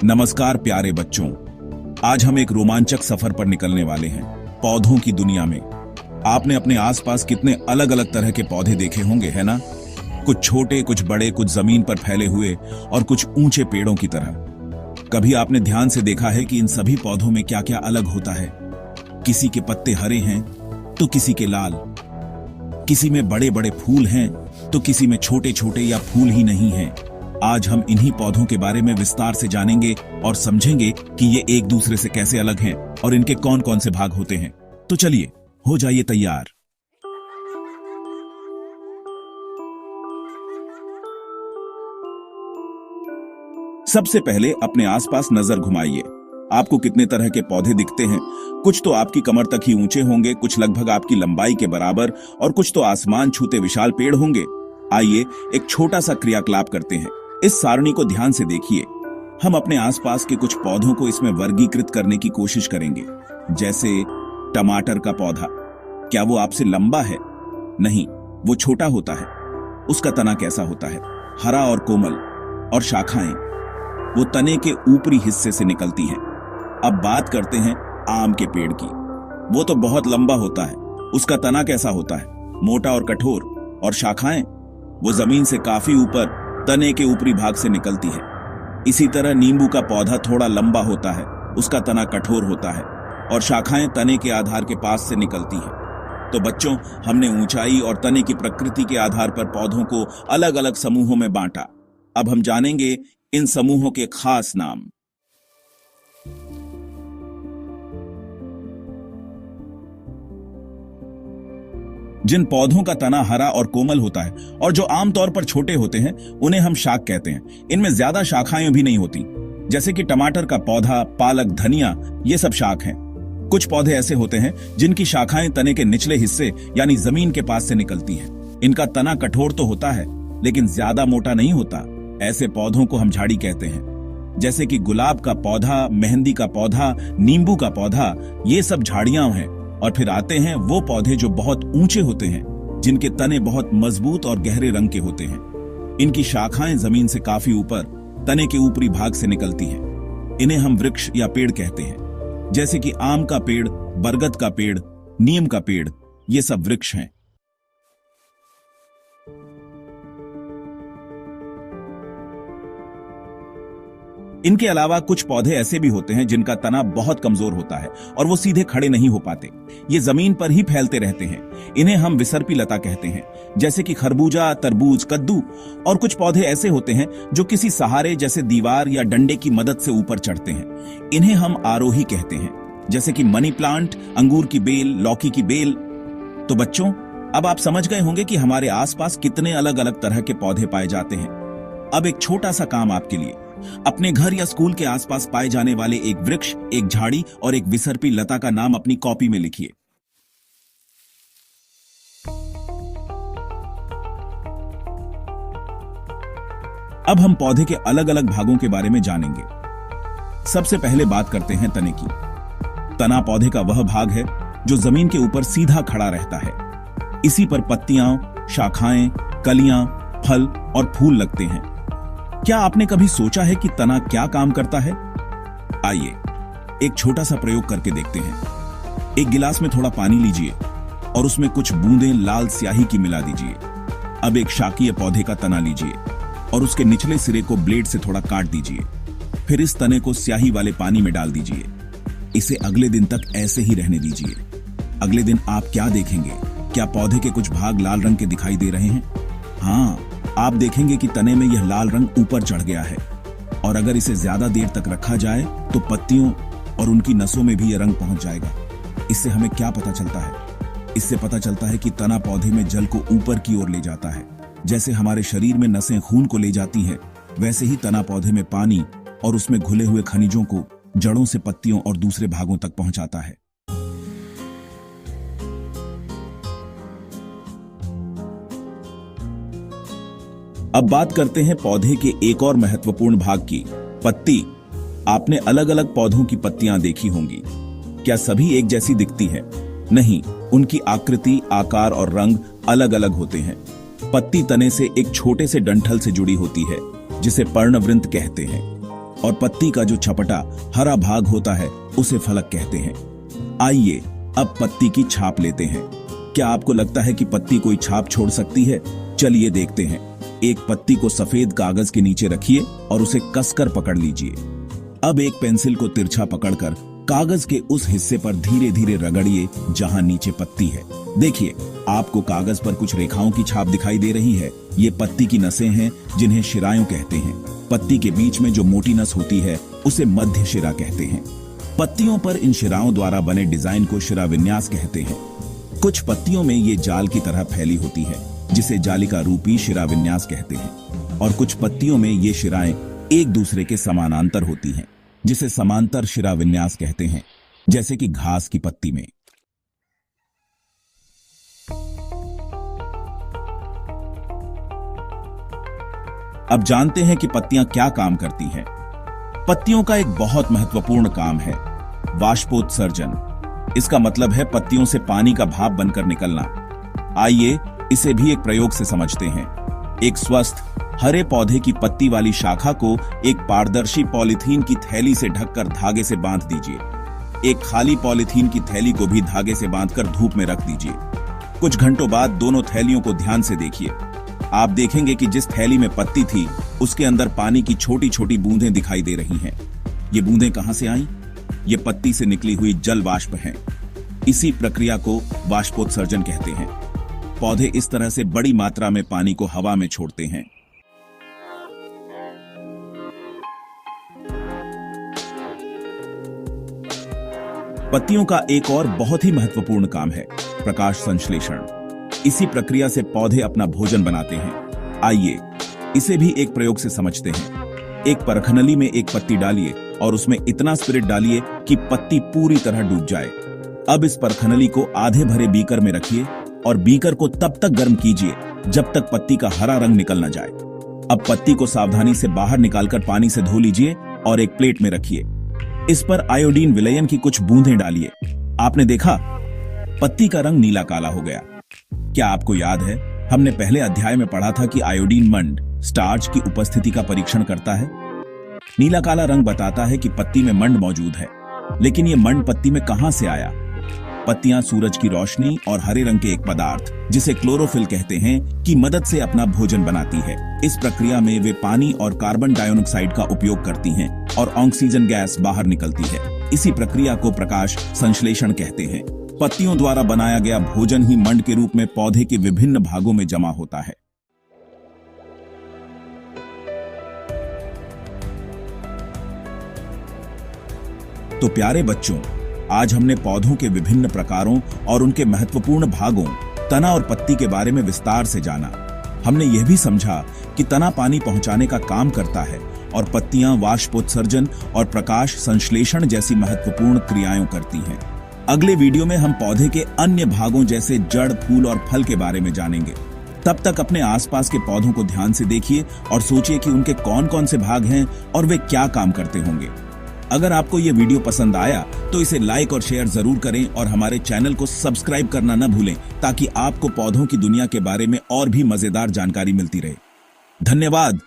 नमस्कार प्यारे बच्चों। आज हम एक रोमांचक सफर पर निकलने वाले हैं, पौधों की दुनिया में। आपने अपने आसपास कितने अलग अलग तरह के पौधे देखे होंगे, है ना? कुछ छोटे, कुछ बड़े, कुछ जमीन पर फैले हुए और कुछ ऊंचे पेड़ों की तरह। कभी आपने ध्यान से देखा है कि इन सभी पौधों में क्या क्या अलग होता है? किसी के पत्ते हरे हैं तो किसी के लाल, किसी में बड़े बड़े फूल हैं तो किसी में छोटे छोटे या फूल ही नहीं हैं। आज हम इन्हीं पौधों के बारे में विस्तार से जानेंगे और समझेंगे कि ये एक दूसरे से कैसे अलग हैं और इनके कौन कौन से भाग होते हैं। तो चलिए, हो जाइए तैयार। सबसे पहले अपने आसपास नजर घुमाइए। आपको कितने तरह के पौधे दिखते हैं? कुछ तो आपकी कमर तक ही ऊंचे होंगे, कुछ लगभग आपकी लंबाई के बराबर और कुछ तो आसमान छूते विशाल पेड़ होंगे। आइए एक छोटा सा क्रियाकलाप करते हैं। इस सारणी को ध्यान से देखिए। हम अपने आसपास के कुछ पौधों को इसमें वर्गीकृत करने की कोशिश करेंगे। जैसे टमाटर का पौधा, क्या वो आपसे लंबा है? नहीं, वो छोटा होता है। उसका तना कैसा होता है? हरा और कोमल। और शाखाएं, वो तने के ऊपरी हिस्से से निकलती हैं। अब बात करते हैं आम के पेड़ की। वो तो बहुत लंबा होता है। उसका तना कैसा होता है? मोटा और कठोर। और शाखाएं, वो जमीन से काफी ऊपर तने के ऊपरी भाग से निकलती है। इसी तरह नींबू का पौधा थोड़ा लंबा होता है, उसका तना कठोर होता है और शाखाएं तने के आधार के पास से निकलती हैं। तो बच्चों, हमने ऊंचाई और तने की प्रकृति के आधार पर पौधों को अलग अलग समूहों में बांटा। अब हम जानेंगे इन समूहों के खास नाम। जिन पौधों का तना हरा और कोमल होता है और जो आमतौर पर छोटे होते हैं, उन्हें हम शाक कहते हैं। इनमें ज्यादा शाखाएं भी नहीं होती। जैसे कि टमाटर का पौधा, पालक, धनिया, ये सब शाक हैं। कुछ पौधे ऐसे होते हैं जिनकी शाखाएं तने के निचले हिस्से यानी जमीन के पास से निकलती हैं। इनका तना कठोर तो होता है लेकिन ज्यादा मोटा नहीं होता। ऐसे पौधों को हम झाड़ी कहते हैं। जैसे कि गुलाब का पौधा, मेहंदी का पौधा, नींबू का पौधा, ये सब झाड़ियां हैं। और फिर आते हैं वो पौधे जो बहुत ऊंचे होते हैं, जिनके तने बहुत मजबूत और गहरे रंग के होते हैं। इनकी शाखाएं जमीन से काफी ऊपर तने के ऊपरी भाग से निकलती हैं। इन्हें हम वृक्ष या पेड़ कहते हैं। जैसे कि आम का पेड़, बरगद का पेड़, नीम का पेड़, ये सब वृक्ष हैं। इनके अलावा कुछ पौधे ऐसे भी होते हैं जिनका तना बहुत कमजोर होता है और वो सीधे खड़े नहीं हो पाते। ये जमीन पर ही फैलते रहते हैं। इन्हें हम विसर्पी लता कहते हैं। जैसे कि खरबूजा, तरबूज, कद्दू। और कुछ पौधे ऐसे होते हैं जो किसी सहारे जैसे दीवार या डंडे की मदद से ऊपर चढ़ते हैं। इन्हें हम आरोही कहते हैं। जैसे कि मनी प्लांट, अंगूर की बेल, लौकी की बेल। तो बच्चों, अब आप समझ गए होंगे कि हमारे आसपास कितने अलग अलग तरह के पौधे पाए जाते हैं। अब एक छोटा सा काम आपके लिए। अपने घर या स्कूल के आसपास पाए जाने वाले एक वृक्ष, एक झाड़ी और एक विसर्पी लता का नाम अपनी कॉपी में लिखिए। अब हम पौधे के अलग अलग भागों के बारे में जानेंगे। सबसे पहले बात करते हैं तने की। तना पौधे का वह भाग है जो जमीन के ऊपर सीधा खड़ा रहता है। इसी पर पत्तियां, शाखाएं, कलियां, फल और फूल लगते हैं। क्या आपने कभी सोचा है कि तना क्या काम करता है? आइए एक छोटा सा प्रयोग करके देखते हैं। एक गिलास में थोड़ा पानी लीजिए और उसमें कुछ बूंदें लाल स्याही की मिला दीजिए। अब एक शाकीय पौधे का तना लीजिए और उसके निचले सिरे को ब्लेड से थोड़ा काट दीजिए। फिर इस तने को स्याही वाले पानी में डाल दीजिए। इसे अगले दिन तक ऐसे ही रहने दीजिए। अगले दिन आप क्या देखेंगे? क्या पौधे के कुछ भाग लाल रंग के दिखाई दे रहे हैं? हाँ, आप देखेंगे कि तने में यह लाल रंग ऊपर चढ़ गया है। और अगर इसे ज्यादा देर तक रखा जाए तो पत्तियों और उनकी नसों में भी यह रंग पहुंच जाएगा। इससे हमें क्या पता चलता है? इससे पता चलता है कि तना पौधे में जल को ऊपर की ओर ले जाता है। जैसे हमारे शरीर में नसें खून को ले जाती हैं, वैसे ही तना पौधे में पानी और उसमें घुले हुए खनिजों को जड़ों से पत्तियों और दूसरे भागों तक पहुंचाता है। अब बात करते हैं पौधे के एक और महत्वपूर्ण भाग की, पत्ती। आपने अलग अलग पौधों की पत्तियां देखी होंगी। क्या सभी एक जैसी दिखती है? नहीं, उनकी आकृति, आकार और रंग अलग अलग होते हैं। पत्ती तने से एक छोटे से डंठल से जुड़ी होती है जिसे पर्णवृंत कहते हैं। और पत्ती का जो छपटा हरा भाग होता है उसे फलक कहते हैं। आइए अब पत्ती की छाप लेते हैं। क्या आपको लगता है कि पत्ती कोई छाप छोड़ सकती है? चलिए देखते हैं। एक पत्ती को सफेद कागज के नीचे रखिए और उसे कसकर पकड़ लीजिए। अब एक पेंसिल को तिरछा पकड़कर कागज के उस हिस्से पर धीरे धीरे रगड़िए जहां नीचे पत्ती है। देखिए, आपको कागज पर कुछ रेखाओं की छाप दिखाई दे रही है। ये पत्ती की नसें हैं जिन्हें शिराएं कहते हैं। पत्ती के बीच में जो मोटी नस होती है उसे मध्य शिरा कहते हैं। पत्तियों पर इन शिराओं द्वारा बने डिजाइन को शिरा विन्यास कहते हैं। कुछ पत्तियों में ये जाल की तरह फैली होती है जिसे जालिका रूपी शिरा विन्यास कहते हैं, और कुछ पत्तियों में ये शिराएं एक दूसरे के समानांतर होती हैं जिसे समांतर शिरा विन्यास कहते हैं, जैसे कि घास की पत्ती में। अब जानते हैं कि पत्तियां क्या काम करती हैं। पत्तियों का एक बहुत महत्वपूर्ण काम है वाष्पोत्सर्जन। इसका मतलब है पत्तियों से पानी का भाप बनकर निकलना। आइए इसे भी एक प्रयोग से समझते हैं। एक स्वस्थ हरे पौधे की पत्ती वाली शाखा को एक पारदर्शी पॉलीथीन की थैली से ढककर धागे से बांध दीजिए। एक खाली पॉलीथीन की थैली को भी धागे से बांधकर धूप में रख दीजिए। कुछ घंटों बाद दोनों थैलियों को ध्यान से देखिए। आप देखेंगे कि जिस थैली में पत्ती थी उसके अंदर पानी की छोटी छोटी बूंदें दिखाई दे रही हैं। ये बूंदें कहां से आईं? ये पत्ती से निकली हुई जल वाष्प हैं। इसी प्रक्रिया को वाष्पोत्सर्जन कहते हैं। पौधे इस तरह से बड़ी मात्रा में पानी को हवा में छोड़ते हैं। पत्तियों का एक और बहुत ही महत्वपूर्ण काम है प्रकाश संश्लेषण। इसी प्रक्रिया से पौधे अपना भोजन बनाते हैं। आइए इसे भी एक प्रयोग से समझते हैं। एक परखनली में एक पत्ती डालिए और उसमें इतना स्पिरिट डालिए कि पत्ती पूरी तरह डूब जाए। अब इस परखनली को आधे भरे बीकर में रखिए और बीकर को तब तक गर्म कीजिए जब तक पत्ती का हरा रंग निकल न जाए। अब पत्ती को सावधानी से बाहर निकालकर पानी से धो लीजिए और एक प्लेट में रखिए। इस पर आयोडीन विलयन की कुछ बूंदें डालिए। आपने देखा, पत्ती का रंग नीला काला हो गया। क्या आपको याद है, हमने पहले अध्याय में पढ़ा था कि आयोडीन मंड स्टार्च की उपस्थिति का परीक्षण करता है। नीला काला रंग बताता है कि पत्ती में मंड मौजूद है, लेकिन ये मंड पत्ती में कहां से आया? पत्तियां सूरज की रोशनी और हरे रंग के एक पदार्थ जिसे क्लोरोफिल कहते हैं की मदद से अपना भोजन बनाती है। इस प्रक्रिया में वे पानी और कार्बन डाइऑक्साइड का उपयोग करती हैं और ऑक्सीजन गैस बाहर निकलती है। इसी प्रक्रिया को प्रकाश संश्लेषण कहते हैं। पत्तियों द्वारा बनाया गया भोजन ही मंड के रूप में पौधे के विभिन्न भागों में जमा होता है। तो प्यारे बच्चों, आज हमने पौधों के विभिन्न प्रकारों और उनके महत्वपूर्ण भागों तना और पत्ती के बारे में विस्तार से जाना। हमने यह भी समझा कि तना पानी पहुंचाने का काम करता है और पत्तियां वाष्पोत्सर्जन और प्रकाश संश्लेषण जैसी महत्वपूर्ण क्रियाएं करती हैं। अगले वीडियो में हम पौधे के अन्य भागों जैसे जड़, फूल और फल के बारे में जानेंगे। तब तक अपने आसपास के पौधों को ध्यान से देखिए और सोचिए कि उनके कौन कौन से भाग हैं और वे क्या काम करते होंगे। अगर आपको यह वीडियो पसंद आया तो इसे लाइक और शेयर जरूर करें और हमारे चैनल को सब्सक्राइब करना न भूलें ताकि आपको पौधों की दुनिया के बारे में और भी मजेदार जानकारी मिलती रहे। धन्यवाद।